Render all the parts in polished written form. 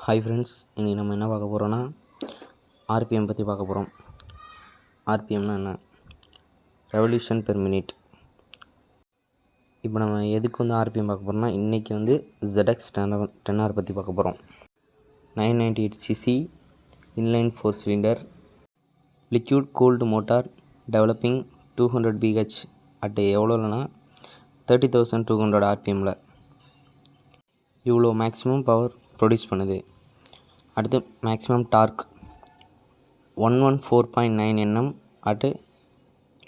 Hi friends, இன்றைக்கி நம்ம என்ன பார்க்க போகிறோன்னா ஆர்பிஎம் பற்றி பார்க்க போகிறோம். ஆர்பிஎம்னா என்ன? Revolution per minute. இப்போ நம்ம எதுக்கு ஆர்பிஎம் பார்க்க போகிறோம்னா, இன்றைக்கி ZX 10R பற்றி பார்க்க போகிறோம். 998cc inline 4 cylinder liquid cooled motor developing 200 BH at எவ்வளோனா 30,200 RPMல இவ்வளோ மேக்ஸிமம் பவர் ப்ரொடியூஸ் பண்ணுது. அடுத்து maximum torque 114.9 Nm at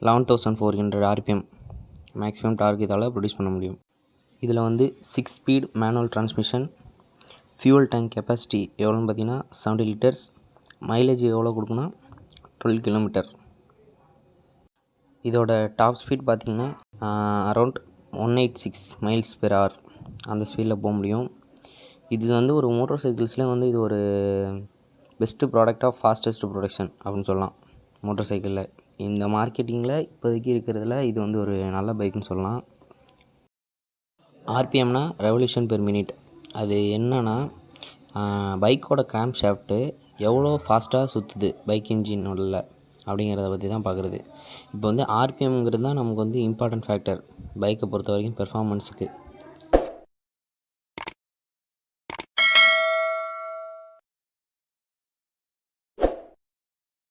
11,400 RPM maximum torque இதால் ப்ரொடியூஸ் பண்ண முடியும். இதில் 6 speed manual transmission. Fuel tank capacity எவ்வளோன்னு பார்த்தீங்கன்னா 70 லிட்டர்ஸ். மைலேஜ் எவ்வளோ கொடுக்குன்னா 12 km. இதோட டாப் ஸ்பீட் பார்த்திங்கன்னா அரௌண்ட் 186 mph அந்த ஸ்பீடில் போக முடியும். இது ஒரு மோட்டார் சைக்கிள்ஸ்லேயே இது ஒரு best product of fastest production அப்படின்னு சொல்லலாம். மோட்டார் சைக்கிளில் இந்த மார்க்கெட்டிங்கில் இப்போதைக்கு இருக்கிறதுல இது ஒரு நல்ல பைக்குன்னு சொல்லலாம். ஆர்பிஎம்னா ரெவல்யூஷன் பெர் மினிட். அது என்னன்னா பைக்கோட கிராம் ஷாஃப்ட்டு எவ்வளோ ஃபாஸ்ட்டாக சுற்றுது பைக் இன்ஜினோட அப்படிங்கிறத பற்றி தான் பார்க்குறது. இப்போ ஆர்பிஎம்ங்கிறது தான் நமக்கு இம்பார்ட்டன்ட் ஃபேக்டர் பைக்கை பொறுத்த வரைக்கும் பெர்ஃபார்மன்ஸுக்கு.